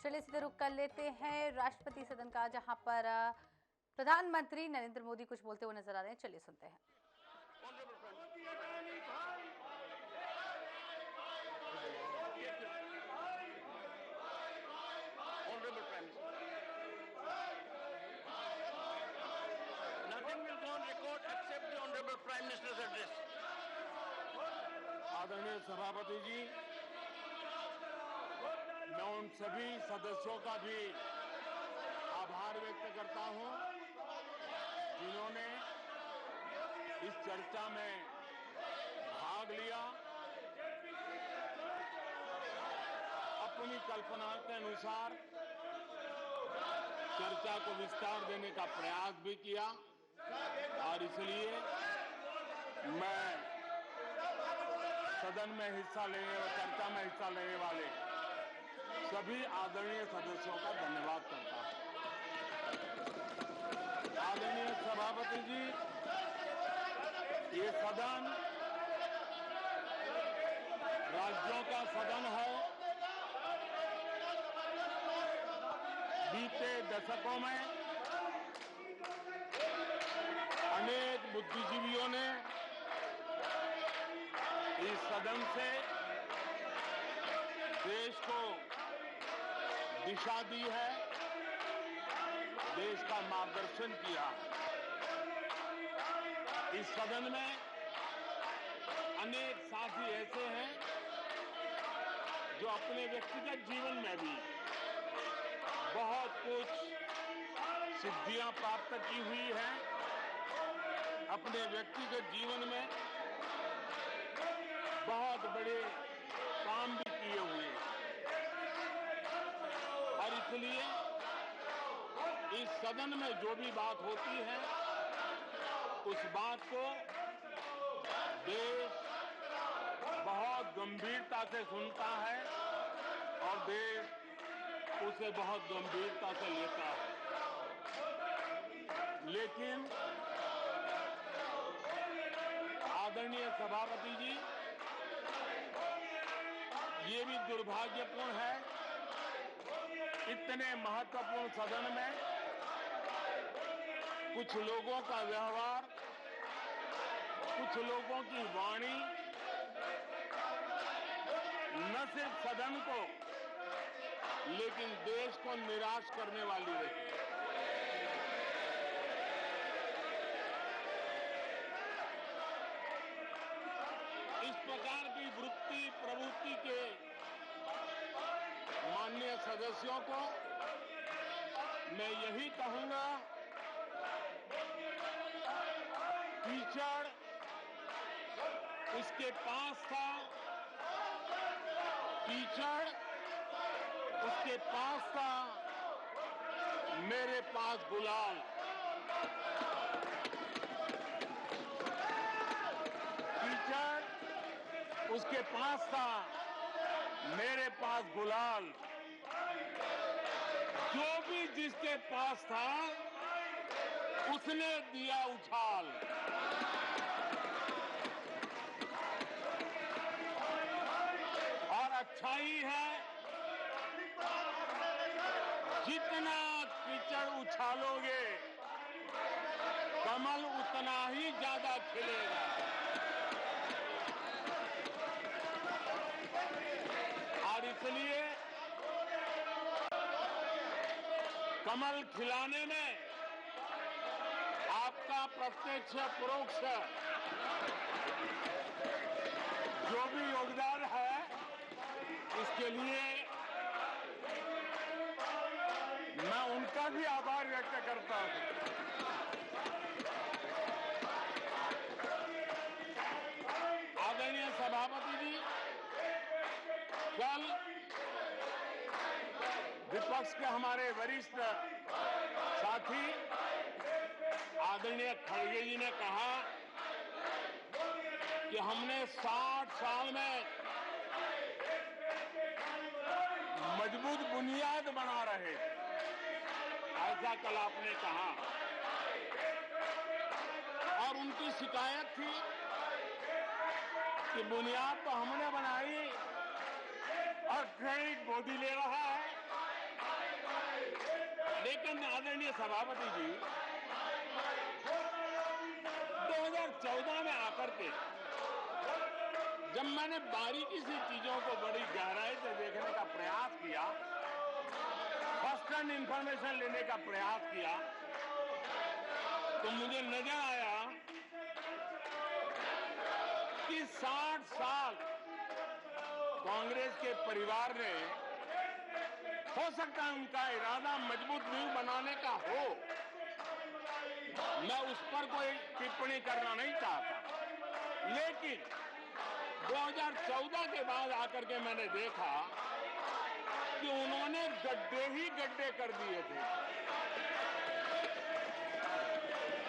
चलिए सीधे रुक कर लेते हैं राष्ट्रपति सदन का, जहां पर प्रधानमंत्री नरेंद्र मोदी कुछ बोलते हुए नजर आ रहे हैं। चलिए सुनते हैं। Nothing will go on record except the Honorable Prime Minister's address. आदरणीय सभापति जी, मैं उन सभी सदस्यों का भी आभार व्यक्त करता हूं जिन्होंने इस चर्चा में भाग लिया, अपनी कल्पना के अनुसार चर्चा को विस्तार देने का प्रयास भी किया और इसलिए मैं सदन में हिस्सा लेने और चर्चा में हिस्सा लेने वाले सभी आदरणीय सदस्यों का धन्यवाद करता हूं। आदरणीय सभापति जी, ये सदन राज्यों का सदन है। बीते दशकों में अनेक बुद्धिजीवियों ने इस सदन से देश को दिशा दी है, देश का मार्गदर्शन किया। इस सदन में अनेक साथी ऐसे हैं जो अपने व्यक्तिगत जीवन में भी बहुत कुछ सिद्धियां प्राप्त की हुई हैं, अपने व्यक्तिगत जीवन में बहुत बड़े काम भी किए हुए हैं और इसलिए इस सदन में जो भी बात होती है उस बात को देश बहुत गंभीरता से सुनता है और देश उसे बहुत गंभीरता से लेता है। लेकिन आदरणीय सभापति जी, ये भी दुर्भाग्यपूर्ण है, इतने महत्वपूर्ण सदन में कुछ लोगों का व्यवहार, कुछ लोगों की वाणी न सिर्फ सदन को लेकिन देश को निराश करने वाली रही। इस प्रकार की वृत्ति प्रवृत्ति के माननीय सदस्यों को मैं यही कहूंगा, कीचड़ उसके पास था, कीचड़ उसके पास था, मेरे पास गुलाल। कीचड़ उसके पास था, मेरे पास गुलाल। जो भी जिसके पास था उसने दिया उछाल। और अच्छा ही है, जितना कीचड़ उछालोगे कमल उतना ही ज्यादा खिलेगा। और इसलिए कमल खिलाने में आपका प्रत्यक्ष परोक्ष जो भी योगदान है, इसके लिए मैं उनका भी आभार व्यक्त करता हूं। आदरणीय सभापति जी, कल विपक्ष के हमारे वरिष्ठ साथी आदरणीय खड़गे जी ने कहा कि हमने 60 साल में मजबूत बुनियाद बना रहे, ऐसा कल आपने कहा। और उनकी शिकायत थी कि बुनियाद तो हमने बनाई और क्रेडिट मोदी ले रहा है, लेकिन आदरणीय सभापति जी 2014 में आकर के जब मैंने बारीकी से चीजों को बड़ी गहराई से देखने का प्रयास किया, फर्स्ट हैंड इंफॉर्मेशन लेने का प्रयास किया, तो मुझे नजर आया कि 60 साल कांग्रेस के परिवार ने, हो सकता है उनका इरादा मजबूत नींव बनाने का हो, मैं उस पर कोई टिप्पणी करना नहीं चाहता, लेकिन 2014 के बाद आकर के मैंने देखा कि उन्होंने गड्ढे ही गड्ढे कर दिए थे।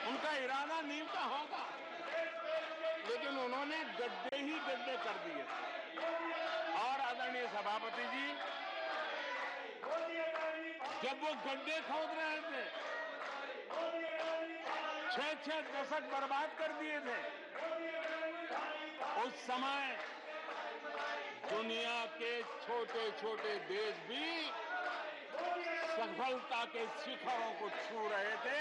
उनका इरादा नींव का होगा, लेकिन उन्होंने गड्ढे ही गड्ढे कर दिए थे। और आदरणीय सभापति जी, जब वो गड्ढे खोद रहे थे, 6-6 दशक बर्बाद कर दिए थे, उस समय दुनिया के छोटे छोटे देश भी सफलता के शिखरों को छू रहे थे,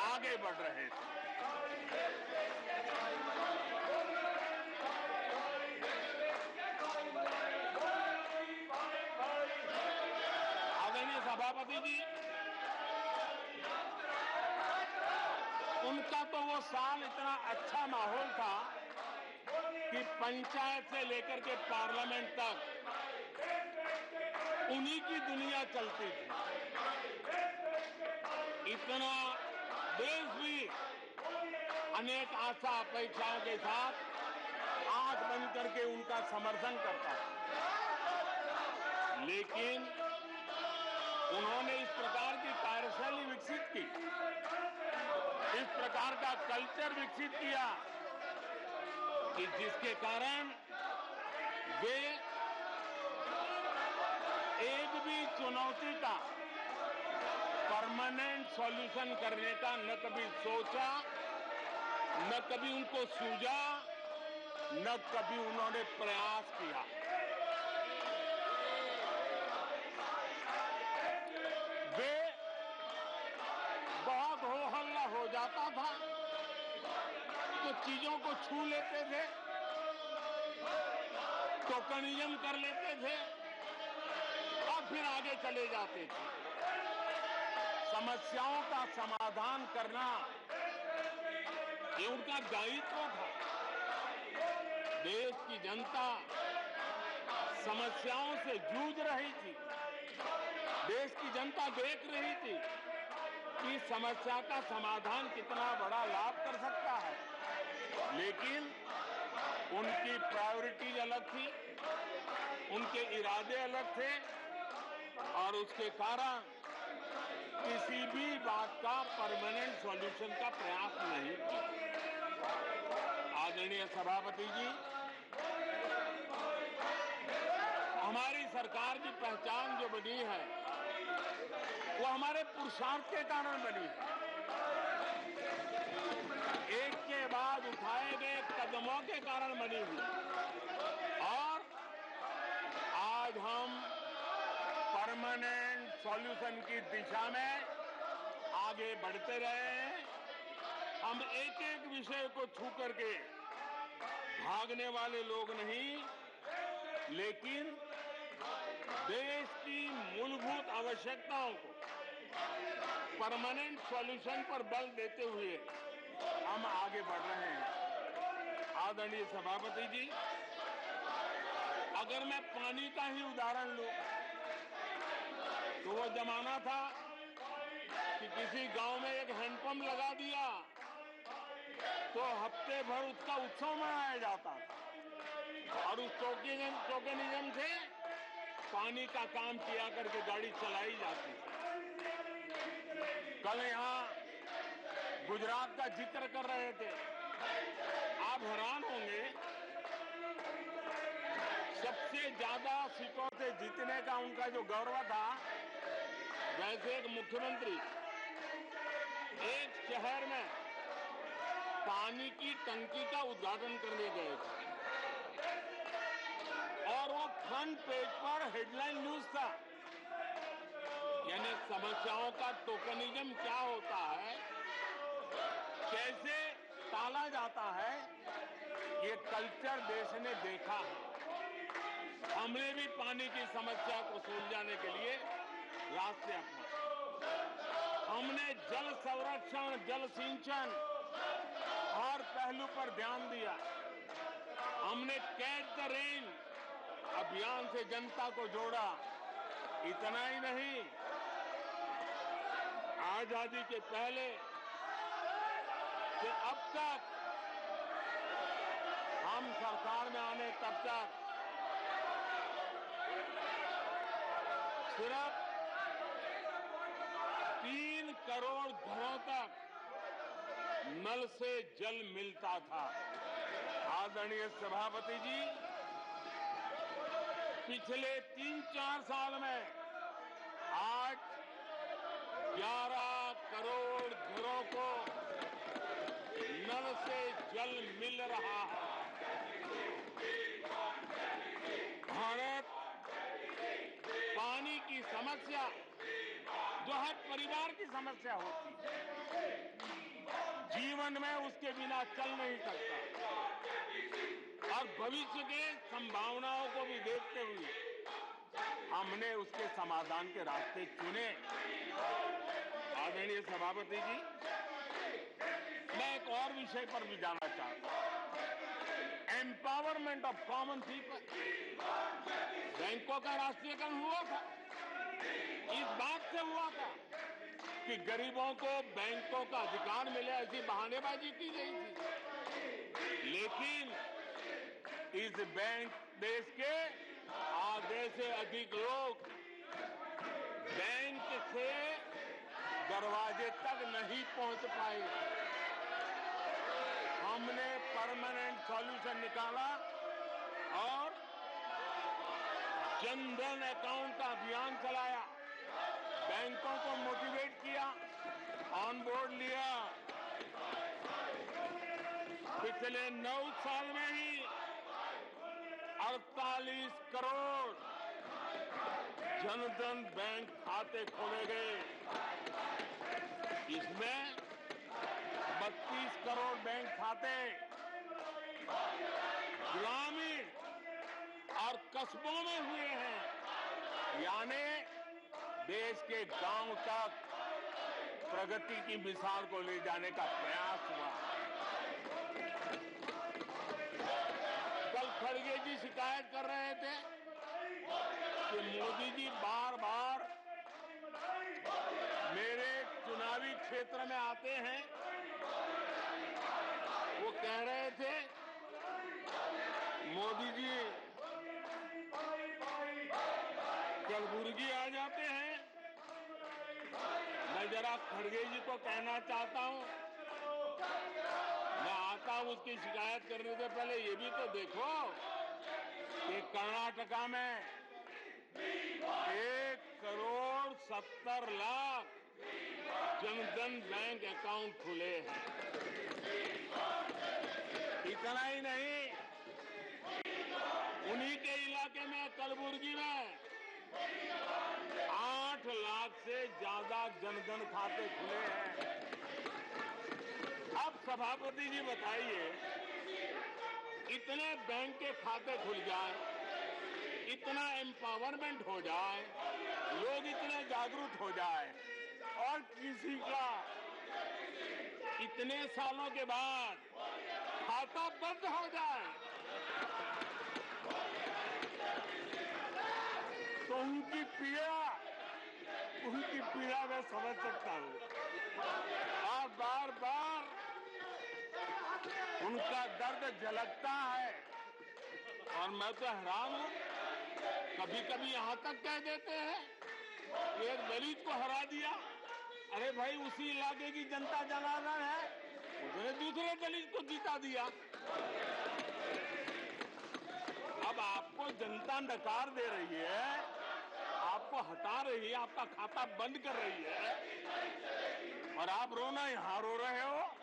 आगे बढ़ रहे थे। आदरणीय सभापति जी, उनका तो वो साल इतना अच्छा माहौल था कि पंचायत से लेकर के पार्लियामेंट तक उन्हीं की दुनिया चलती थी। इतना देश भी अनेक आशा अपेक्षाओं के साथ आंख बंद करके उनका समर्थन करता था, लेकिन उन्होंने इस प्रकार की कार्यशैली विकसित की, इस प्रकार का कल्चर विकसित किया कि जिसके कारण वे एक भी चुनौती का परमानेंट सॉल्यूशन करने का न कभी सोचा, न कभी उनको सूझा, न कभी उन्होंने प्रयास किया। वे बहुत हो हल्ला हो जाता था तो चीजों को छू लेते थे, टोकनिज्म कर लेते थे और फिर आगे चले जाते थे। समस्याओं का समाधान करना ये उनका दायित्व था। देश की जनता समस्याओं से जूझ रही थी, देश की जनता देख रही थी कि समस्या का समाधान कितना बड़ा लाभ कर सकता है, लेकिन उनकी प्रायोरिटीज अलग थी, उनके इरादे अलग थे और उसके कारण किसी भी बात का परमानेंट सॉल्यूशन का प्रयास नहीं किया। आदरणीय सभापति जी, हमारी सरकार की पहचान जो बनी है वो हमारे पुरुषार्थ के कारण बनी है। एक के बाद उठाए गए कदमों के कारण बनी हुई, और आज हम परमानेंट सॉल्यूशन की दिशा में आगे बढ़ते रहे हैं। हम एक एक विषय को छू करके भागने वाले लोग नहीं, लेकिन देश की मूलभूत आवश्यकताओं को परमानेंट सॉल्यूशन पर बल देते हुए हम आगे बढ़ रहे हैं। आदरणीय सभापति जी, अगर मैं पानी का ही उदाहरण लूं तो वो जमाना था कि किसी गांव में एक हैंडपंप लगा दिया तो हफ्ते भर उसका उत्सव मनाया जाता था और उस टोकनिज्म से पानी का काम किया करके गाड़ी चलाई जाती थी। कल यहां गुजरात का जिक्र कर रहे थे, आप हैरान होंगे, सबसे ज्यादा सीटों से जीतने का उनका जो गौरव था, वैसे एक मुख्यमंत्री एक शहर में पानी की टंकी का उद्घाटन करने गए थे और वो फ्रंट पेज पर हेडलाइन न्यूज था, यानी समस्याओं का टोकनिज्म क्या होता है, कैसे टाला जाता है, ये कल्चर देश ने देखा है। हमने भी पानी की समस्या को सुलझाने के लिए रास्ते अपनाए। हमने जल संरक्षण, जल सिंचन हर पहलू पर ध्यान दिया। हमने कैच द रेन अभियान से जनता को जोड़ा। इतना ही नहीं, आजादी के पहले से अब तक हम सरकार में आने तब तक सिर्फ 3 करोड़ घरों तक नल से जल मिलता था। आदरणीय सभापति जी, पिछले 3-4 साल में आज 11 करोड़ घरों को नल से जल मिल रहा है। भारत पानी की समस्या जो हर परिवार की समस्या होती है, जीवन में उसके बिना चल नहीं सकता, और भविष्य के संभावनाओं को भी देखते हुए हमने उसके समाधान के रास्ते चुने। आदरणीय सभापति जी, मैं एक और विषय पर भी जाना चाहता हूं। Empowerment of common people. बैंकों का राष्ट्रीयकरण हुआ था, इस बात से हुआ था कि गरीबों को बैंकों का अधिकार मिले, ऐसी बहानेबाजी की गई थी। लेकिन इस बैंक देश के आधे से अधिक लोग बैंक से दरवाजे तक नहीं पहुंच पाए। हमने परमानेंट सॉल्यूशन निकाला और जनधन अकाउंट का अभियान चलाया, बैंकों को मोटिवेट किया, ऑन बोर्ड लिया। पिछले 9 साल में ही 48 करोड़ जनधन बैंक खाते खोले गए। इसमें 32 करोड़ बैंक खाते ग्रामीण और कस्बों में हुए हैं, यानी देश के गांव तक प्रगति की मिसाल को ले जाने का प्रयास हुआ। कल खड़गे जी शिकायत कर रहे थे कि मोदी जी बार बार मेरे चुनावी क्षेत्र में आते हैं। वो कह रहे थे मोदी जी कलबुर्गी आ जाते हैं। मैं जरा खड़गे जी को कहना चाहता हूं, मैं आता हूं उसकी शिकायत करने से पहले ये भी तो देखो कि कर्नाटका में 1,70,00,000 जनधन बैंक अकाउंट खुले हैं। इतना ही नहीं, उन्हीं के इलाके में कलबुर्गी में 8 लाख से ज्यादा जनधन खाते खुले हैं। अब सभापति जी बताइए, इतने बैंक के खाते खुल जाए, इतना एम्पावरमेंट हो जाए, लोग इतने जागरूक हो जाए, और किसी का इतने सालों के बाद खाता बंद हो जाए, तो उनकी पीड़ा मैं समझ सकता हूं। और बार बार उनका दर्द झलकता है, और मैं तो हैरान हूं। कभी कभी यहां तक कह देते हैं एक दलित को हरा दिया। अरे भाई, उसी इलाके की जनता जनार्दन है, उसने दूसरे दलित को जीता दिया। अब आपको जनता नकार दे रही है, आपको हटा रही है, आपका खाता बंद कर रही है, और आप रोना यहां रो रहे हो।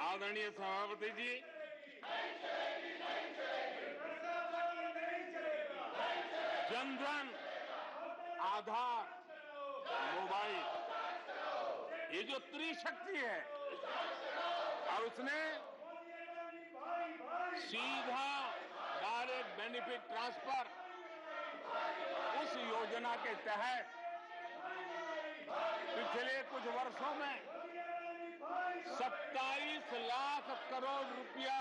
आदरणीय सभापति जी, जनधन आधार, मोबाइल, ये जो त्रिशक्ति है, और उसने सीधा डायरेक्ट बेनिफिट ट्रांसफर उस योजना के तहत पिछले कुछ वर्षों में 27 लाख करोड़ रुपया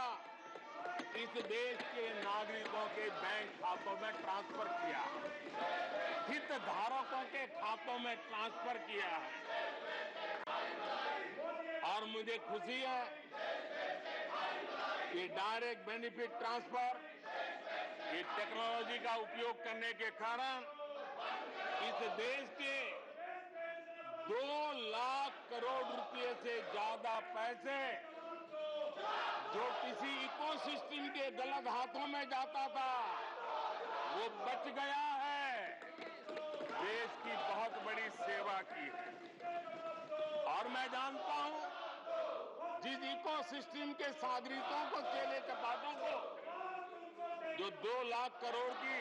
इस देश के नागरिकों के बैंक खातों में ट्रांसफर किया, हितधारकों के खातों में ट्रांसफर किया है। और मुझे खुशी है कि डायरेक्ट बेनिफिट ट्रांसफर, ये टेक्नोलॉजी का उपयोग करने के कारण इस देश के 2 लाख करोड़ रुपए से ज्यादा पैसे जो किसी इकोसिस्टम के गलत हाथों में जाता था, वो बच गया है। देश की बहुत बड़ी सेवा की है। और मैं जानता हूं, जिस इकोसिस्टम के सागरिकों को, केले चपाटों को जो 2 लाख करोड़ की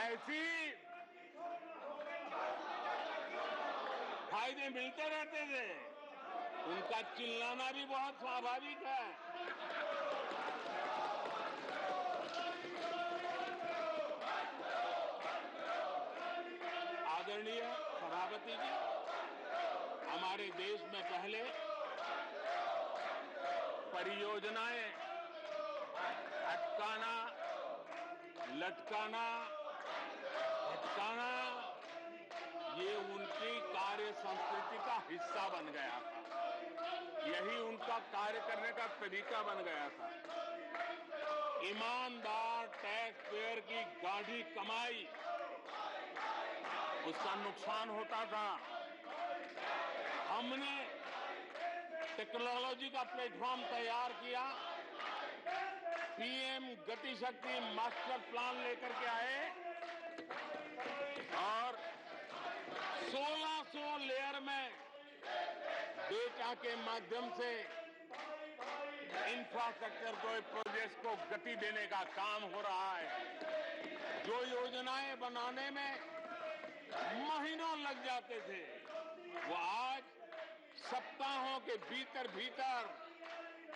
ऐसी फायदे मिलते रहते थे, उनका चिल्लाना भी बहुत स्वाभाविक है। आदरणीय सभापति जी, हमारे देश में पहले परियोजनाएं अटकाना, लटकाना, भटकाना, ये उनकी कार्य संस्कृति का हिस्सा बन गया था। यही उनका कार्य करने का तरीका बन गया था। ईमानदार टैक्स पेयर की गाढ़ी कमाई, उसका नुकसान होता था। हमने टेक्नोलॉजी का प्लेटफॉर्म तैयार किया, पीएम गति शक्ति मास्टर प्लान लेकर के आए और 1600 लेयर में डेटा के माध्यम से इंफ्रास्ट्रक्चर को, प्रोजेक्ट्स को गति देने का काम हो रहा है। जो योजनाएं बनाने में महीनों लग जाते थे, वो आज सप्ताहों के भीतर भीतर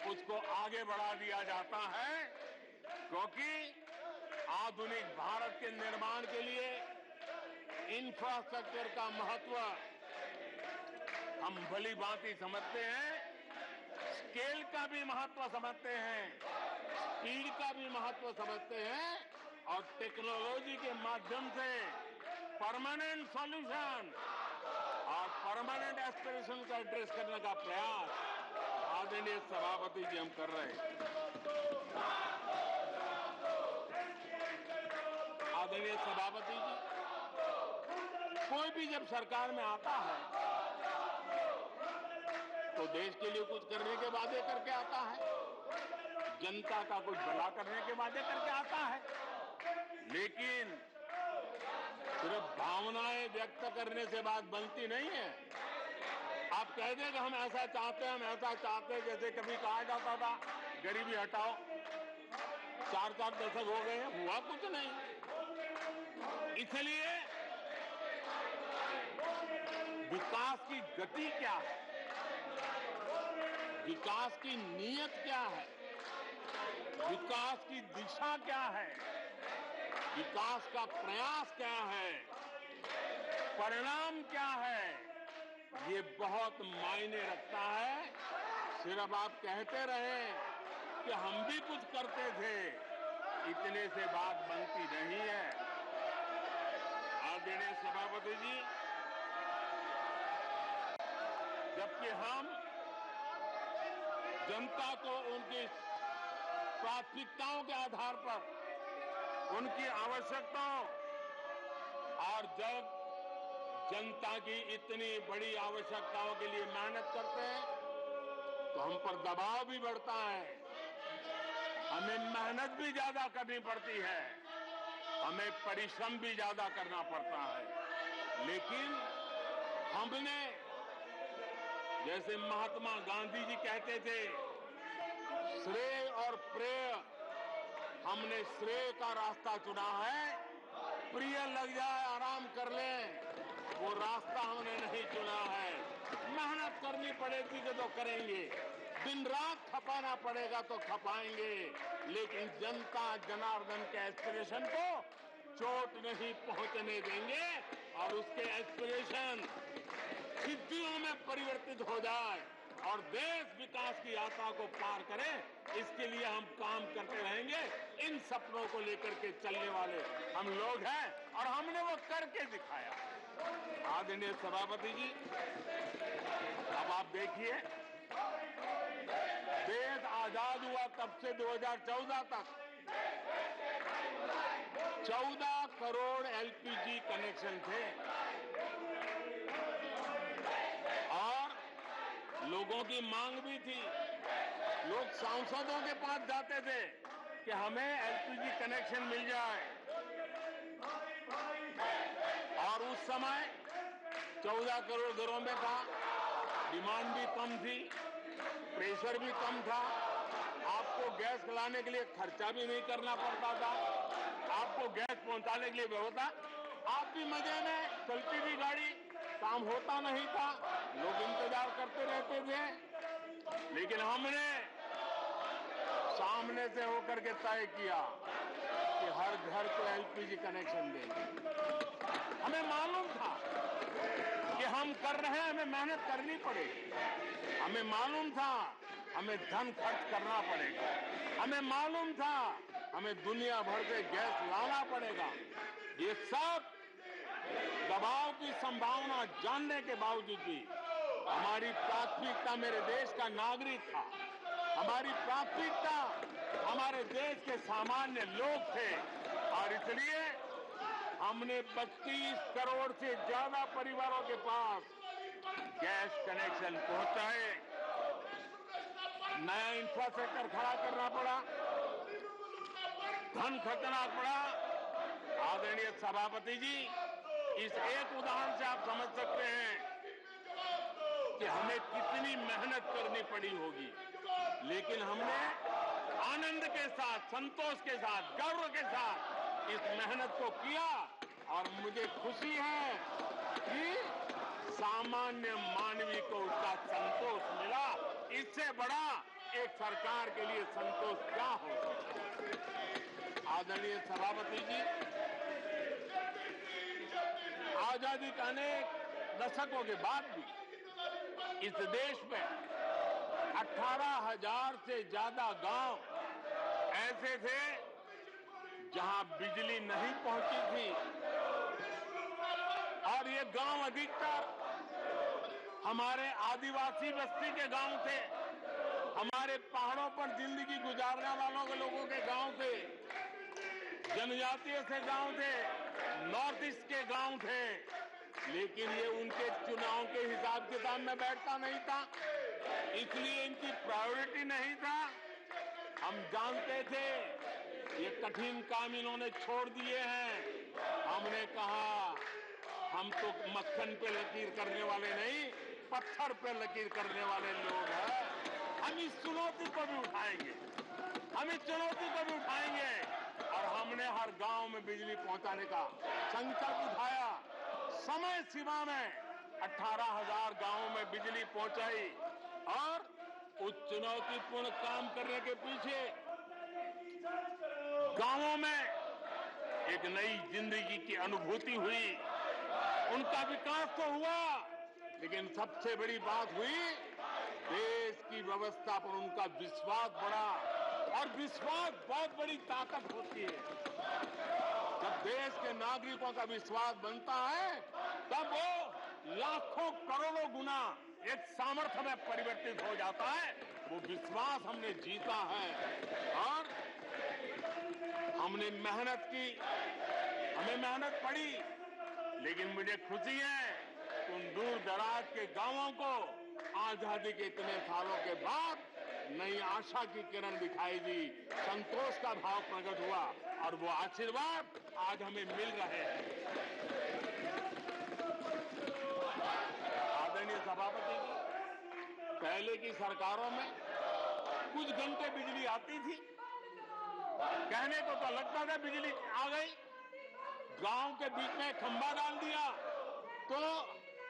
उसको आगे बढ़ा दिया जाता है, क्योंकि आधुनिक भारत के निर्माण के लिए इंफ्रास्ट्रक्चर का महत्व हम भली भांति समझते हैं, स्केल का भी महत्व समझते हैं, स्पीड का भी महत्व समझते हैं, और टेक्नोलॉजी के माध्यम से परमानेंट सॉल्यूशन और परमानेंट एस्पिरेशन का एड्रेस करने का प्रयास आदरणीय सभापति जी हम कर रहे हैं। आदरणीय सभापति जी, कोई भी जब सरकार में आता है तो देश के लिए कुछ करने के वादे करके आता है, जनता का कुछ भला करने के वादे करके आता है, लेकिन सिर्फ भावनाएं व्यक्त करने से बात बनती नहीं है। आप कह दें कि हम ऐसा चाहते हैं, हम ऐसा चाहते हैं, जैसे कभी कहा जाता था गरीबी हटाओ, 4 दशक हो गए हैं, हुआ कुछ नहीं। इसलिए विकास की गति क्या है, विकास की नीयत क्या है, विकास की दिशा क्या है, विकास का प्रयास क्या है, परिणाम क्या है, ये बहुत मायने रखता है। सिर्फ आप कहते रहे कि हम भी कुछ करते थे, इतने से बात बनती नहीं है। आदरणीय सभापति जी, जबकि हम जनता को उनकी प्राथमिकताओं के आधार पर, उनकी आवश्यकताओं, और जब जनता की इतनी बड़ी आवश्यकताओं के लिए मेहनत करते हैं तो हम पर दबाव भी बढ़ता है, हमें मेहनत भी ज्यादा करनी पड़ती है, हमें परिश्रम भी ज्यादा करना पड़ता है। लेकिन हमने, जैसे महात्मा गांधी जी कहते थे, श्रेय और प्रेय हमने श्रेय का रास्ता चुना है। प्रिय लग जाए, आराम कर लें, वो रास्ता हमने नहीं चुना है। मेहनत करनी पड़ेगी तो करेंगे, दिन रात खपाना पड़ेगा तो खपाएंगे, लेकिन जनता जनार्दन के एस्पिरेशन को चोट नहीं पहुंचने देंगे और उसके एस्पिरेशन सिद्धियों में परिवर्तित हो जाए और देश विकास की यात्रा को पार करे, इसके लिए हम काम करते रहेंगे। इन सपनों को लेकर के चलने वाले हम लोग हैं और हमने वो करके दिखाया। आदरणीय सभापति जी, अब आप देखिए, देश आजाद हुआ तब से 2014 तक 14 करोड़ एलपीजी कनेक्शन थे और लोगों की मांग भी थी। लोग सांसदों के पास जाते थे कि हमें एलपीजी कनेक्शन मिल जाए और उस समय 14 करोड़ घरों में था, डिमांड भी कम थी, प्रेशर भी कम था, आपको गैस लाने के लिए खर्चा भी नहीं करना पड़ता था, आपको गैस पहुंचाने के लिए व्यवस्था, आप भी मजे में, चलती थी गाड़ी, काम होता नहीं था, लोग इंतजार करते रहते थे। लेकिन हमने सामने से होकर के तय किया कि हर घर को एलपीजी कनेक्शन देंगे। हमें मालूम था कि हम कर रहे हैं, हमें मेहनत करनी पड़ेगी। हमें मालूम था हमें धन खर्च करना पड़ेगा। हमें मालूम था हमें दुनिया भर से गैस लाना पड़ेगा। ये सब दबाव की संभावना जानने के बावजूद भी हमारी प्राथमिकता मेरे देश का नागरिक था, हमारी प्राथमिकता हमारे देश के सामान्य लोग थे और इसलिए हमने 32 करोड़ से ज्यादा परिवारों के पास गैस कनेक्शन पहुंचाए। नया इंफ्रास्ट्रक्चर खड़ा करना पड़ा, धन खर्चना पड़ा। आदरणीय सभापति जी, इस एक उदाहरण से आप समझ सकते हैं कि हमें कितनी मेहनत करनी पड़ी होगी, लेकिन हमने आनंद के साथ, संतोष के साथ, गर्व के साथ इस मेहनत को किया और मुझे खुशी है कि सामान्य मानवी को उसका संतोष मिला। इससे बड़ा एक सरकार के लिए संतोष क्या हो सकता है। आदरणीय सभापति जी, आजादी के अनेक दशकों के बाद भी इस देश में 18,000 से ज्यादा गांव ऐसे थे जहां बिजली नहीं पहुंची थी और ये गांव अधिकतर हमारे आदिवासी बस्ती के गांव थे, हमारे पहाड़ों पर जिंदगी गुजारने वालों के लोगों के गांव थे, जनजातीय से गांव थे, नॉर्थ ईस्ट के गांव थे। लेकिन ये उनके चुनाव के हिसाब किताब में बैठता नहीं था, इसलिए इनकी प्रायोरिटी नहीं था। हम जानते थे ये कठिन काम इन्होंने छोड़ दिए हैं। हमने कहा हम तो मक्खन पे लकीर करने वाले नहीं, पत्थर पे लकीर करने वाले लोग हैं। हम इस चुनौती को भी उठाएंगे, हम इस चुनौती को भी उठाएंगे और हमने हर गांव में बिजली पहुंचाने का संकल्प उठाया। समय सीमा में 18,000 गांवों में बिजली पहुंचाई और उस चुनौतीपूर्ण काम करने के पीछे गांवों में एक नई जिंदगी की अनुभूति हुई, उनका विकास तो हुआ, लेकिन सबसे बड़ी बात हुई देश की व्यवस्था पर उनका विश्वास बढ़ा और विश्वास बहुत बड़ी ताकत होती है। जब देश के नागरिकों का विश्वास बनता है तब वो लाखों करोड़ों गुना एक सामर्थ्य में परिवर्तित हो जाता है। वो विश्वास हमने जीता है और हमने मेहनत की, हमें मेहनत पड़ी, लेकिन मुझे खुशी है उन दूर दराज के गांवों को आजादी के इतने सालों के बाद नई आशा की किरण दिखाई दी, संतोष का भाव प्रकट हुआ और वो आशीर्वाद आज हमें मिल रहे हैं। आदरणीय सभापति जी, पहले की सरकारों में कुछ घंटे बिजली आती थी, कहने को तो लगता था बिजली आ गई, गांव के बीच में खंभा डाल दिया तो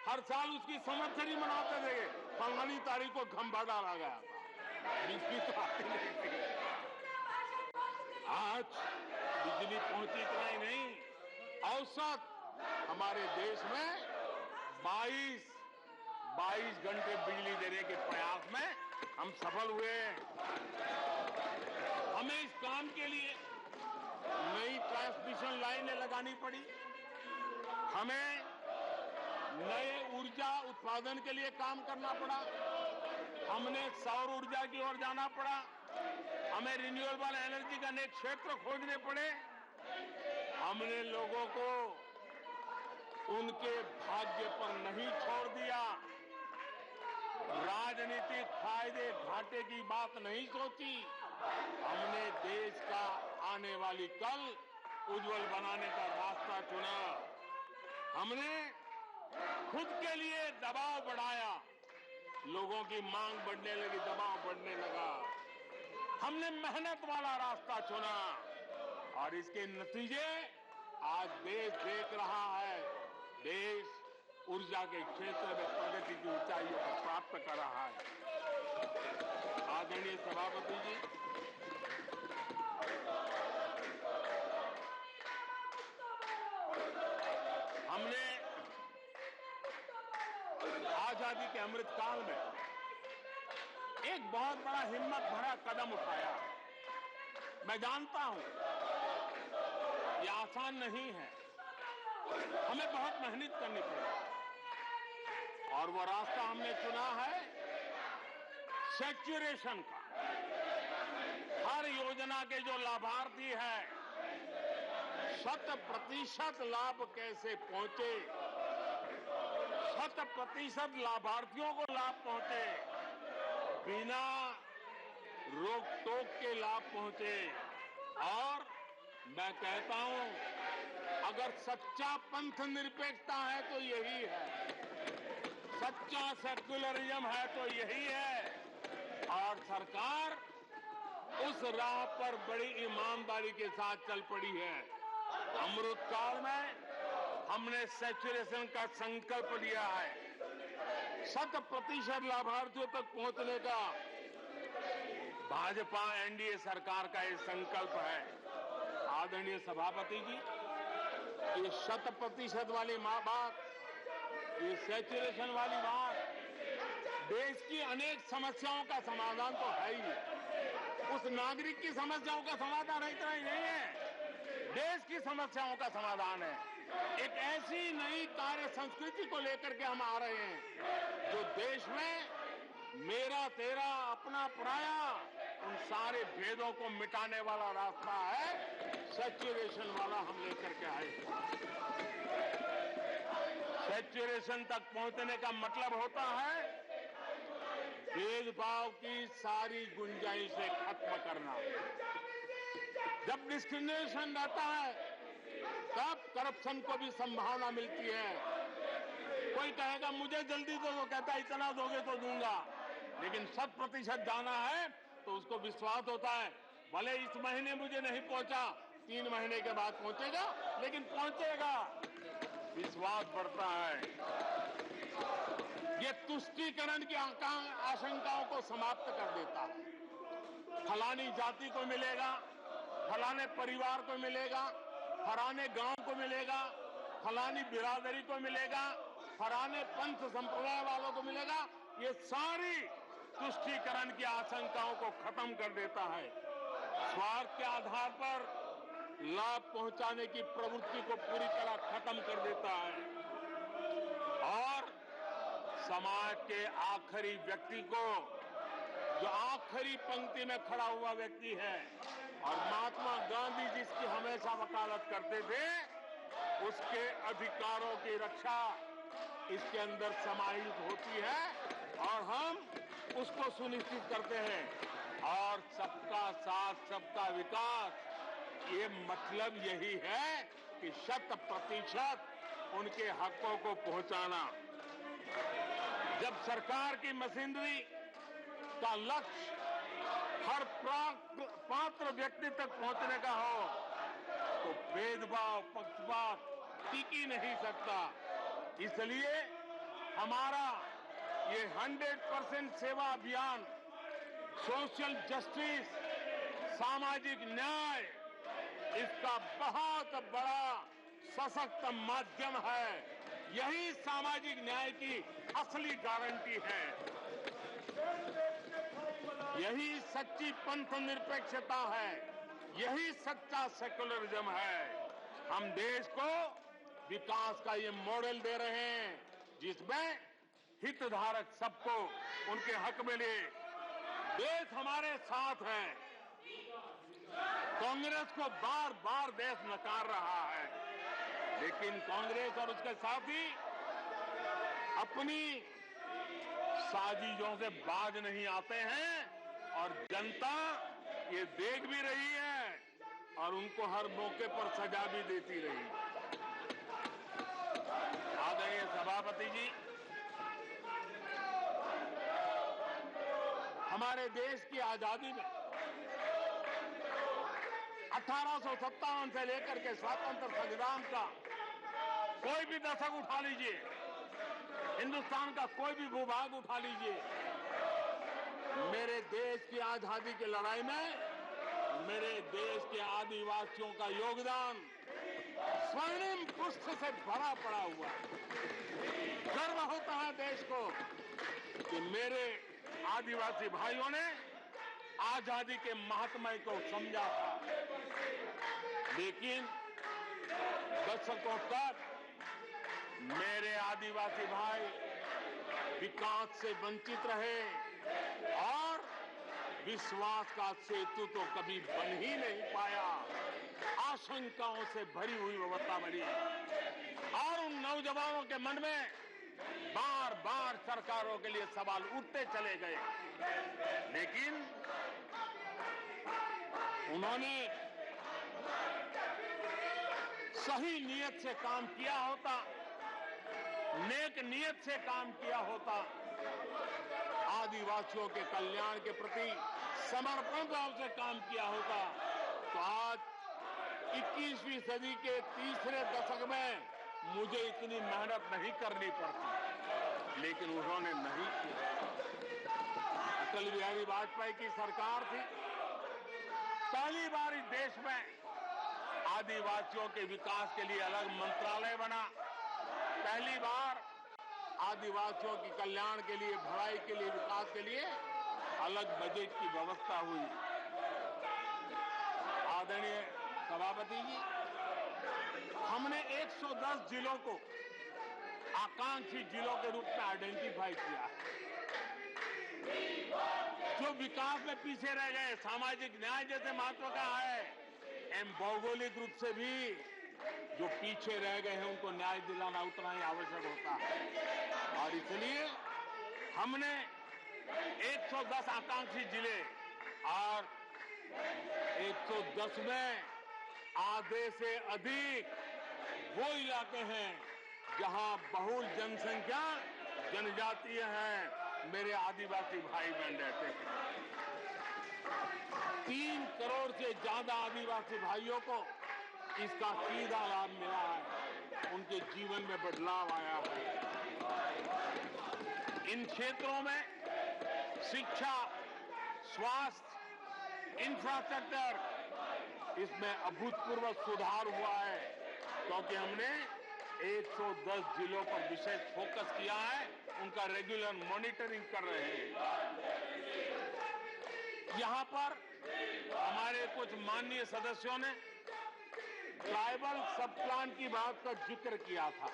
हर साल उसकी संवत्सरी मनाते थे, फलानी तारीख को खंभा डाला गया था, बिजली तो आती नहीं थी। आज बिजली पहुंची इतना ही नहीं, औसत हमारे देश में 22 घंटे बिजली देने के प्रयास में हम सफल हुए हैं। हमें इस काम के लिए नई ट्रांसमिशन लाइनें लगानी पड़ी, हमें नए ऊर्जा उत्पादन के लिए काम करना पड़ा, हमने सौर ऊर्जा की ओर जाना पड़ा, हमें रिन्यूएबल एनर्जी का नए क्षेत्र खोजने पड़े। हमने लोगों को उनके भाग्य पर नहीं छोड़ दिया, राजनीतिक फायदे घाटे की बात नहीं सोची, हमने देश का आने वाली कल उज्जवल बनाने का रास्ता चुना। हमने खुद के लिए दबाव बढ़ाया, लोगों की मांग बढ़ने लगी, दबाव बढ़ने लगा। हमने मेहनत वाला रास्ता चुना और इसके नतीजे आज देश देख रहा है। देश ऊर्जा के क्षेत्र में प्रगति की ऊंचाइयों को प्राप्त कर रहा है। आदरणीय सभापति जी, हमने आजादी के अमृत काल में एक बहुत बड़ा हिम्मत भरा कदम उठाया। मैं जानता हूं ये आसान नहीं है, हमें बहुत मेहनत करनी पड़ेगी और वो रास्ता हमने चुना है सैचुरेशन का। हर योजना के जो लाभार्थी हैं 100% लाभ कैसे पहुंचे, 100% लाभार्थियों को लाभ पहुंचे, बिना रोक टोक के लाभ पहुंचे। और मैं कहता हूं अगर सच्चा पंथ निरपेक्षता है तो यही है, सच्चा सेक्युलरिज्म है तो यही है। और सरकार उस राह पर बड़ी ईमानदारी के साथ चल पड़ी है। अमृत काल में हमने सैचुरेशन का संकल्प लिया है। 100% लाभार्थियों तक पहुंचने का भाजपा एनडीए सरकार का ये संकल्प है। आदरणीय सभापति जी, ये 100% वाली बात, ये सैचुरेशन वाली बात देश की अनेक समस्याओं का समाधान तो है ही। उस नागरिक की समस्याओं का समाधान इतना ही नहीं है, देश की समस्याओं का समाधान है। एक ऐसी नई कार्य संस्कृति को लेकर के हम आ रहे हैं जो देश में मेरा तेरा अपना पराया उन सारे भेदों को मिटाने वाला रास्ता है, सैचुरेशन वाला हम लेकर के आए। सैचुरेशन तक पहुंचने का मतलब होता है भेदभाव की सारी गुंजाइशें खत्म करना। जब डिस्क्रिमिनेशन रहता है तब करप्शन को भी संभावना मिलती है। कोई कहेगा मुझे जल्दी दो, तो कहता है इतना दोगे तो दूंगा, लेकिन 100% जाना है तो उसको विश्वास होता है भले इस महीने मुझे नहीं पहुंचा, 3 महीने के बाद पहुंचेगा, लेकिन पहुंचेगा, विश्वास बढ़ता है। ये तुष्टीकरण की आशंकाओं को समाप्त कर देता है। फलानी जाति को मिलेगा, फलाने परिवार को मिलेगा, फलाने गांव को मिलेगा, फलानी बिरादरी को मिलेगा, फलाने पंथ संप्रदाय वालों को मिलेगा, ये सारी तुष्टीकरण की आशंकाओं को खत्म कर देता है। स्वार्थ के आधार पर लाभ पहुंचाने की प्रवृत्ति को पूरी तरह खत्म कर देता है और समाज के आखिरी व्यक्ति को, जो आखिरी पंक्ति में खड़ा हुआ व्यक्ति है, और महात्मा गांधी जिसकी हमेशा वकालत करते थे, उसके अधिकारों की रक्षा इसके अंदर समाहित होती है और हम उसको सुनिश्चित करते हैं। और सबका साथ सबका विकास, ये मतलब यही है कि 100% उनके हकों को पहुंचाना। जब सरकार की मशीनरी का लक्ष्य हर पात्र व्यक्ति तक पहुंचने का हो तो भेदभाव पक्षपात टिक ही नहीं सकता। इसलिए हमारा ये 100% सेवा अभियान सोशल जस्टिस, सामाजिक न्याय, इसका बहुत बड़ा सशक्त माध्यम है। यही सामाजिक न्याय की असली गारंटी है। यही सच्ची पंथ निरपेक्षता है। यही सच्चा सेकुलरिज्म है। हम देश को विकास का ये मॉडल दे रहे हैं जिसमें हितधारक सबको उनके हक मिले। देश हमारे साथ है। कांग्रेस को बार बार देश नकार रहा है, लेकिन कांग्रेस और उसके साथी अपनी साजिशों से बाज नहीं आते हैं और जनता ये देख भी रही है और उनको हर मौके पर सजा भी देती रही। आदरणीय सभापति जी, हमारे देश की आजादी में 1857 से लेकर के स्वतंत्र संग्राम का कोई भी दशक उठा लीजिए, हिंदुस्तान का कोई भी भूभाग उठा लीजिए, मेरे देश की आजादी की लड़ाई में मेरे देश के आदिवासियों का योगदान स्वर्णिम पृष्ठ से भरा पड़ा हुआ है। गर्व होता है देश को कि मेरे आदिवासी भाइयों ने आजादी के महात्म्य को समझा था, लेकिन दशकों तक मेरे आदिवासी भाई विकास से वंचित रहे और विश्वास का सेतु तो कभी बन ही नहीं पाया। आशंकाओं से भरी हुई व्यवस्था बनी और उन नौजवानों के मन में बार बार सरकारों के लिए सवाल उठते चले गए, लेकिन उन्होंने सही नीयत से काम किया होता, नेक नीयत से काम किया होता, आदिवासियों के कल्याण के प्रति समर्पण भाव से काम किया होता, तो आज 21वीं सदी के तीसरे दशक में मुझे इतनी मेहनत नहीं करनी पड़ती, लेकिन उन्होंने नहीं किया। अटल बिहारी वाजपेयी की सरकार थी, पहली बार इस देश में आदिवासियों के विकास के लिए अलग मंत्रालय बना, पहली बार आदिवासियों के कल्याण के लिए, भलाई के लिए, विकास के लिए अलग बजट की व्यवस्था हुई। आदरणीय सभापति जी, हमने 110 जिलों को आकांक्षी जिलों के रूप में आइडेंटिफाई किया है, जो विकास में पीछे रह गए, सामाजिक न्याय जैसे महत्व का है, एवं भौगोलिक रूप से भी जो पीछे रह गए हैं उनको न्याय दिलाना उतना ही आवश्यक होता है। और इसलिए हमने 110 आकांक्षी जिले और 110 में आधे से अधिक वो इलाके हैं जहां बहुल जनसंख्या जनजातीय है, मेरे आदिवासी भाई बहन रहते हैं। 3 करोड़ से ज्यादा आदिवासी भाइयों को इसका सीधा लाभ मिला है, उनके जीवन में बदलाव आया है। इन क्षेत्रों में शिक्षा, स्वास्थ्य, इंफ्रास्ट्रक्चर, इसमें अभूतपूर्व सुधार हुआ है, क्योंकि हमने 110 जिलों पर विशेष फोकस किया है, उनका रेगुलर मॉनिटरिंग कर रहे हैं। यहां पर हमारे कुछ माननीय सदस्यों ने ट्राइबल सब प्लान की बात का जिक्र किया था।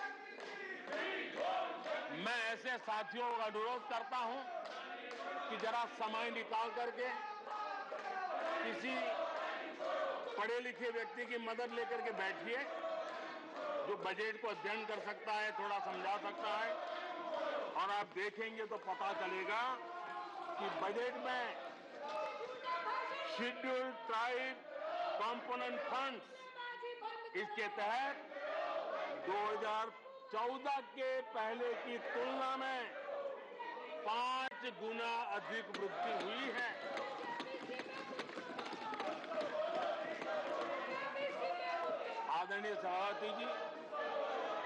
मैं ऐसे साथियों का अनुरोध करता हूं कि जरा समय निकाल करके किसी पढ़े लिखे व्यक्ति की मदद लेकर के बैठिए, जो बजट को अध्ययन कर सकता है, थोड़ा समझा सकता है, और आप देखेंगे तो पता चलेगा कि बजट में शेड्यूल्ड ट्राइब कंपोनेंट फंड्स, इसके तहत 2014 के पहले की तुलना में 5 गुना अधिक वृद्धि हुई है। आदरणीय सभापति जी,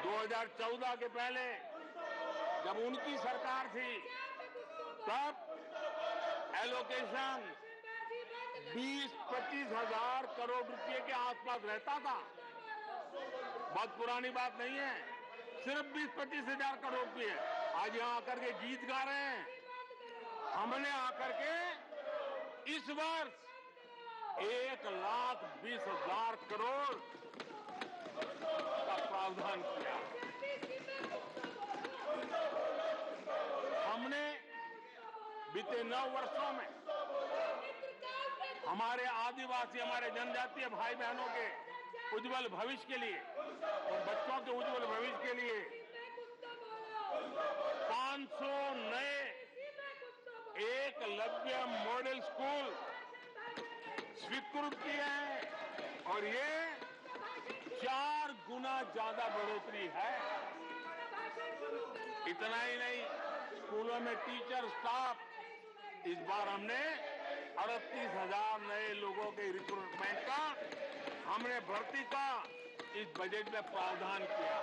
2014 के पहले जब उनकी सरकार थी तब एलोकेशन 20-25 हजार करोड़ रुपए के आसपास रहता था। बहुत पुरानी बात नहीं है, सिर्फ 20-25 हजार करोड़ रुपए। आज यहां आकर के गीत गा रहे हैं। हमने आकर के इस वर्ष 1,20,000 करोड़ का प्रावधान किया। हमने बीते 9 वर्षों में हमारे आदिवासी, हमारे जनजातीय भाई बहनों के उज्जवल भविष्य के लिए और बच्चों के उज्जवल भविष्य के लिए 500 नए एकलव्य मॉडल स्कूल स्वीकृत किए हैं और ये 4 गुना ज्यादा बढ़ोतरी है। इतना ही नहीं, स्कूलों में टीचर, स्टाफ, इस बार हमने 38,000 नए लोगों के रिक्रूटमेंट का, हमने भर्ती का इस बजट में प्रावधान किया।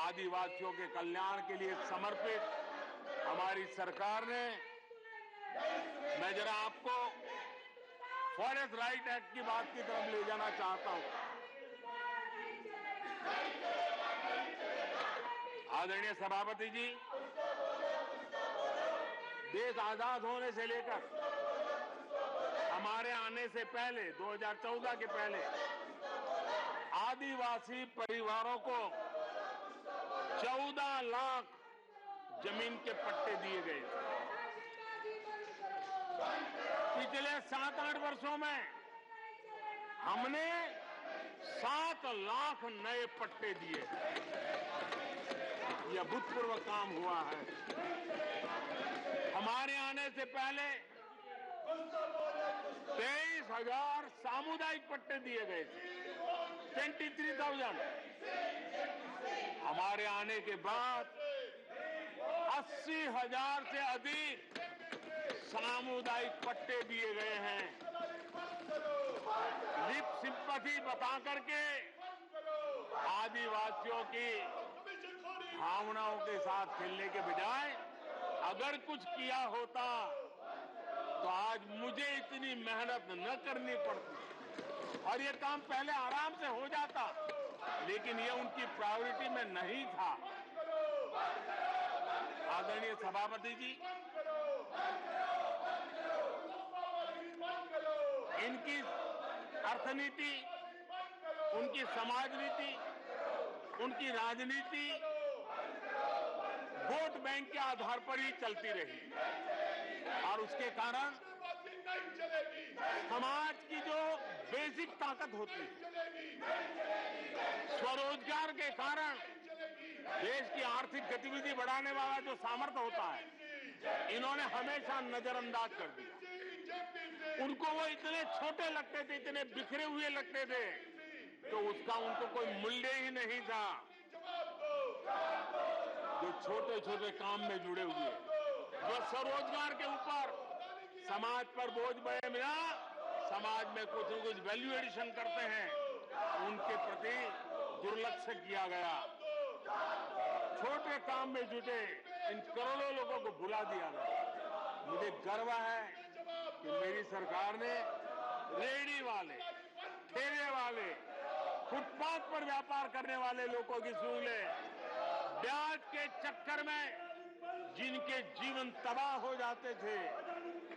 आदिवासियों के कल्याण के लिए समर्पित हमारी सरकार ने, मैं जरा आपको फॉरेस्ट राइट एक्ट की बात की तरफ ले जाना चाहता हूं। आदरणीय सभापति जी, देश आजाद होने से लेकर हमारे आने से पहले 2014 के पहले आदिवासी परिवारों को 14 लाख जमीन के पट्टे दिए गए। पिछले 7-8 वर्षों में हमने 7 लाख नए पट्टे दिए। यह अभूतपूर्व काम हुआ है। हमारे आने से पहले 23,000 सामुदायिक पट्टे दिए गए थे, 23,000। हमारे आने के बाद 80,000 से अधिक सामुदायिक पट्टे दिए गए हैं। लिप सिंपैथी बता करके आदिवासियों की भावनाओं के साथ खेलने के बजाय अगर कुछ किया होता तो आज मुझे इतनी मेहनत न करनी पड़ती और ये काम पहले आराम से हो जाता, लेकिन ये उनकी प्रायोरिटी में नहीं था। आदरणीय सभापति जी, इनकी अर्थनीति, उनकी समाज नीति, उनकी राजनीति वोट बैंक के आधार पर ही चलती रही और उसके कारण समाज की जो बेसिक ताकत होती है, स्वरोजगार के कारण देश की आर्थिक गतिविधि बढ़ाने वाला जो सामर्थ्य होता है, इन्होंने हमेशा नजरअंदाज कर दिया। उनको वो इतने छोटे लगते थे, इतने बिखरे हुए लगते थे, तो उसका उनको कोई मूल्य ही नहीं था। जो छोटे छोटे काम में जुड़े हुए, जो स्वरोजगार के ऊपर समाज पर बोझ बने बिना समाज में कुछ न कुछ वैल्यू एडिशन करते हैं, उनके प्रति दुर्लक्ष्य किया गया। छोटे काम में जुटे इन करोड़ों लोगों को भुला दिया गया। मुझे गर्व है कि मेरी सरकार ने रेहड़ी वाले, ठेले वाले, फुटपाथ पर व्यापार करने वाले लोगों की सुन ले, ब्याज के चक्कर में जिनके जीवन तबाह हो जाते थे,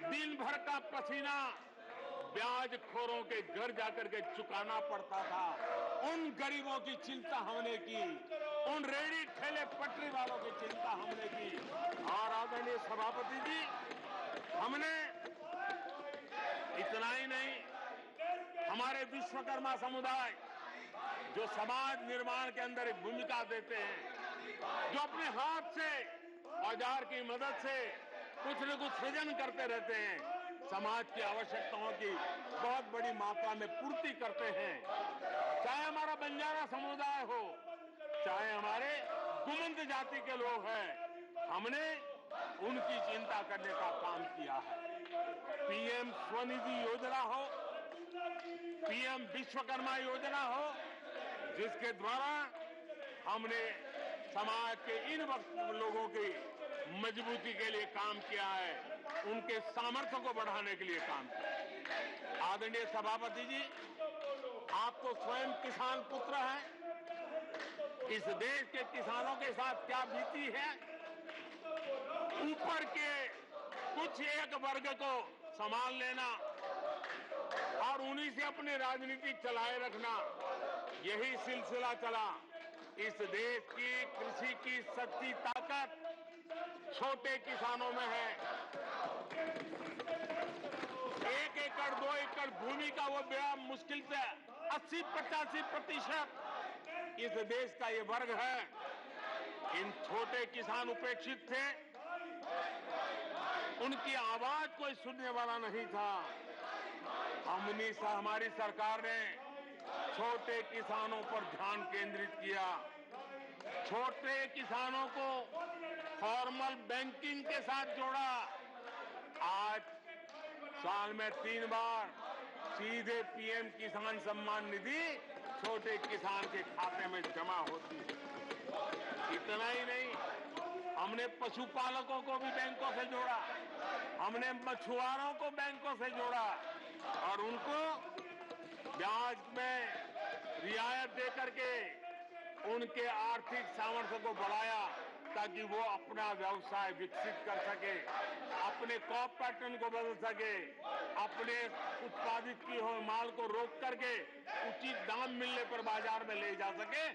दिन भर का पसीना ब्याजखोरों के घर जाकर के चुकाना पड़ता था, उन गरीबों की चिंता हमने की, उन रेहड़ी ठेले पटरी वालों की चिंता हमने की। और आदरणीय सभापति जी, हमने इतना ही नहीं, हमारे विश्वकर्मा समुदाय जो समाज निर्माण के अंदर एक भूमिका देते हैं, जो अपने हाथ से औजार की मदद से कुछ न कुछ सृजन करते रहते हैं, समाज की आवश्यकताओं की बहुत बड़ी मात्रा में पूर्ति करते हैं। चाहे हमारा बंजारा समुदाय हो, चाहे हमारे गुमंत जाति के लोग हैं, हमने उनकी चिंता करने का काम किया है। पीएम स्वनिधि योजना हो, पीएम विश्वकर्मा योजना हो, जिसके द्वारा हमने समाज के इन लोगों की मजबूती के लिए काम किया है, उनके सामर्थ्य को बढ़ाने के लिए काम किया। आदरणीय सभापति जी, आप तो स्वयं किसान पुत्र हैं। इस देश के किसानों के साथ क्या बीती है, ऊपर के कुछ एक वर्ग को संभाल लेना और उन्हीं से अपनी राजनीति चलाए रखना, यही सिलसिला चला। इस देश की कृषि की सच्ची ताकत छोटे किसानों में है। 1 एकड़ 2 एकड़ भूमि का वो बड़ा मुश्किल से 80-85% इस देश का ये वर्ग है। इन छोटे किसान उपेक्षित थे, उनकी आवाज कोई सुनने वाला नहीं था। हमारी सरकार ने छोटे किसानों पर ध्यान केंद्रित किया, छोटे किसानों को फॉर्मल बैंकिंग के साथ जोड़ा। आज साल में 3 बार सीधे पीएम किसान सम्मान निधि छोटे किसान के खाते में जमा होती है। इतना ही नहीं, हमने पशुपालकों को भी बैंकों से जोड़ा, हमने मछुआरों को बैंकों से जोड़ा और उनको ब्याज में रियायत देकर के उनके आर्थिक सामर्थ्य को बढ़ाया ताकि वो अपना व्यवसाय विकसित कर सके, अपने क्रॉप पैटर्न को बदल सके, अपने उत्पादित किए हुए माल को रोक करके उचित दाम मिलने पर बाजार में ले जा सके।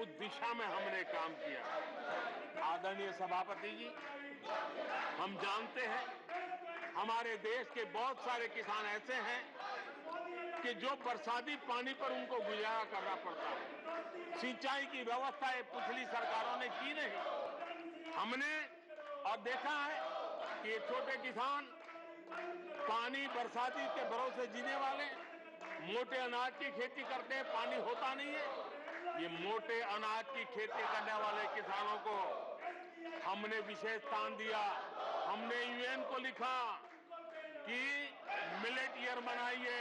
उस दिशा में हमने काम किया। आदरणीय सभापति जी, हम जानते हैं हमारे देश के बहुत सारे किसान ऐसे हैं कि जो बरसाती पानी पर उनको गुजारा करना पड़ता है। सिंचाई की व्यवस्था ये पिछली सरकारों ने की नहीं। हमने और देखा है कि ये छोटे किसान पानी बरसाती के भरोसे जीने वाले मोटे अनाज की खेती करते हैं, पानी होता नहीं है। ये मोटे अनाज की खेती करने वाले किसानों को हमने विशेष स्थान दिया। हमने यूएन को लिखा कि मिलेट ईयर मनाइए,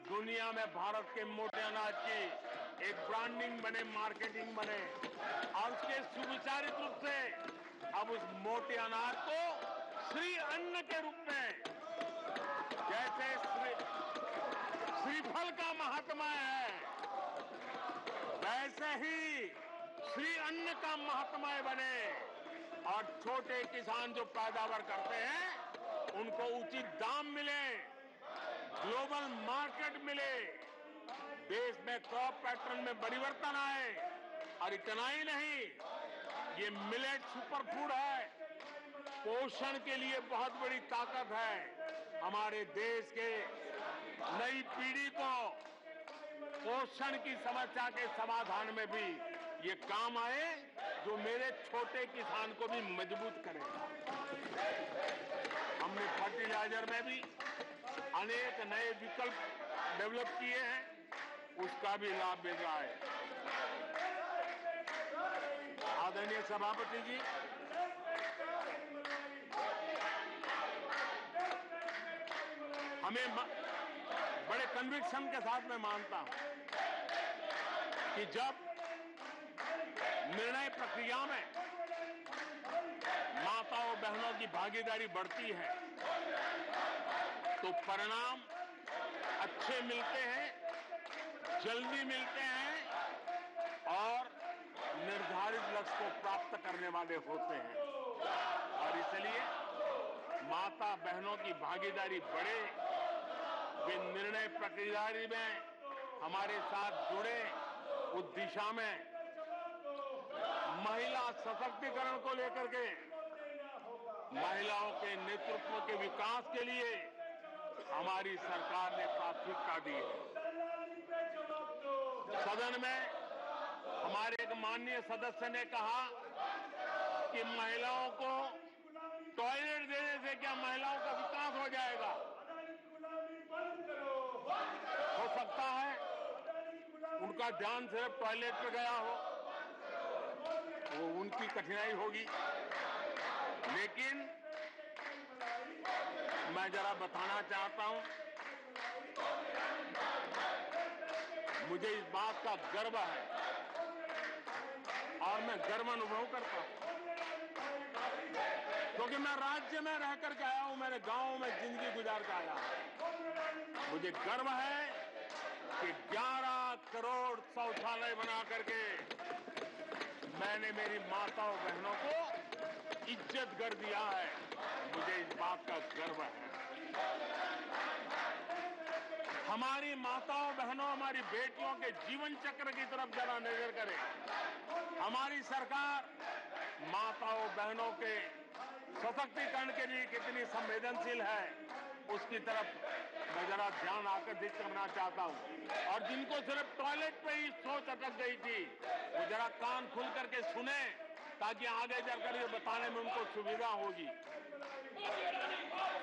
दुनिया में भारत के मोटे अनाज की एक ब्रांडिंग बने, मार्केटिंग बने और उसके सुविचारित रूप से अब उस मोटे अनाज को श्री अन्न के रूप में, जैसे श्रीफल का महात्मा है, वैसे ही श्री अन्न का महात्मा बने और छोटे किसान जो पैदावार करते हैं उनको उचित दाम मिले, ग्लोबल मार्केट मिले, देश में क्रॉप पैटर्न में परिवर्तन आए। और इतना ही नहीं, ये मिलेट सुपरफूड है, पोषण के लिए बहुत बड़ी ताकत है। हमारे देश के नई पीढ़ी को पोषण की समस्या के समाधान में भी ये काम आए, जो मेरे छोटे किसान को भी मजबूत करेगा। हमने फर्टिलाइजर में भी अनेक नए विकल्प डेवलप किए हैं, उसका भी लाभ मिल रहा है। आदरणीय सभापति जी, हमें बड़े कन्विक्शन के साथ मैं मानता हूं कि जब निर्णय प्रक्रिया में माताओं बहनों की भागीदारी बढ़ती है तो परिणाम अच्छे मिलते हैं, जल्दी मिलते हैं और निर्धारित लक्ष्य को प्राप्त करने वाले होते हैं। और इसलिए माता बहनों की भागीदारी बढ़े, वे निर्णय प्रक्रिया में हमारे साथ जुड़े, उस दिशा में महिला सशक्तिकरण को लेकर के, महिलाओं के नेतृत्व के विकास के लिए हमारी सरकार ने प्राथमिकता दी है। सदन में हमारे एक माननीय सदस्य ने कहा कि महिलाओं को टॉयलेट देने से क्या महिलाओं का विकास हो जाएगा? हो सकता है उनका ध्यान सिर्फ टॉयलेट पे गया हो, वो उनकी कठिनाई होगी, लेकिन मैं जरा बताना चाहता हूं, मुझे इस बात का गर्व है और मैं गर्व अनुभव करता हूं, क्योंकि मैं राज्य में रह करके आया हूं, मैंने गांव में जिंदगी गुजार के आया हूं। मुझे गर्व है कि 11 करोड़ शौचालय बना करके मैंने मेरी माताओं बहनों को इज्जत कर दिया है। मुझे इस बात का गर्व है। हमारी माताओं बहनों, हमारी बेटियों के जीवन चक्र की तरफ जरा नजर करें। हमारी सरकार माताओं बहनों के सशक्तिकरण के लिए कितनी संवेदनशील है, उसकी तरफ मैं जरा ध्यान आकर्षित करना चाहता हूं। और जिनको सिर्फ टॉयलेट पे ही सोच अटक गई थी, वो जरा कान खुल करके सुने, ताकि आगे जाकर ये बताने में उनको सुविधा होगी।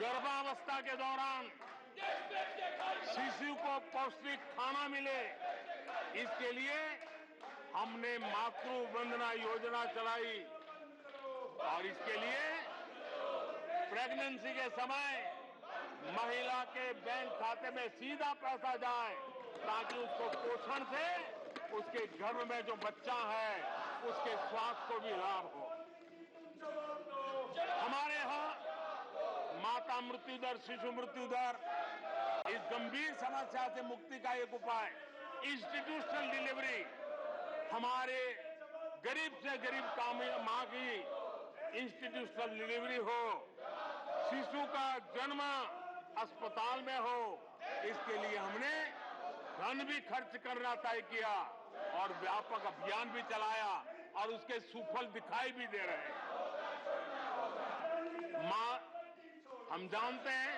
गर्भावस्था के दौरान शिशु को पौष्टिक खाना मिले, इसके लिए हमने मातृ वंदना योजना चलाई और इसके लिए प्रेगनेंसी के समय महिला के बैंक खाते में सीधा पैसा जाए, ताकि उसको पोषण से उसके गर्भ में जो बच्चा है उसके स्वास्थ्य को भी लाभ हो। हमारे यहां माता मृत्यु दर, शिशु मृत्यु दर, इस गंभीर समस्या से मुक्ति का एक उपाय इंस्टीट्यूशनल डिलीवरी, हमारे गरीब से गरीब मां की इंस्टीट्यूशनल डिलीवरी हो, शिशु का जन्म अस्पताल में हो, इसके लिए हमने धन भी खर्च करना तय किया और व्यापक अभियान भी चलाया और उसके सुफल दिखाई भी दे रहे हैं। हम जानते हैं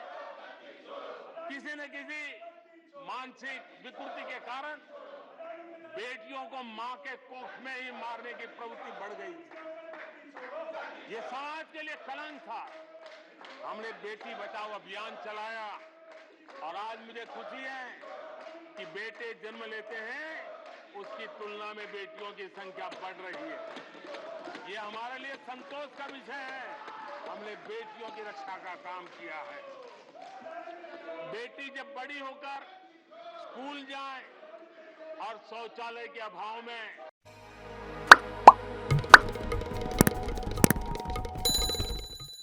किसी न किसी मानसिक विकृति के कारण बेटियों को मां के कोख में ही मारने की प्रवृत्ति बढ़ गई थी। ये समाज के लिए कलंक था। हमने बेटी बचाओ अभियान चलाया और आज मुझे खुशी है कि बेटे जन्म लेते हैं उसकी तुलना में बेटियों की संख्या बढ़ रही है। ये हमारे लिए संतोष का विषय है। हमने बेटियों की रक्षा का काम किया है। बेटी जब बड़ी होकर स्कूल जाए और शौचालय के अभाव में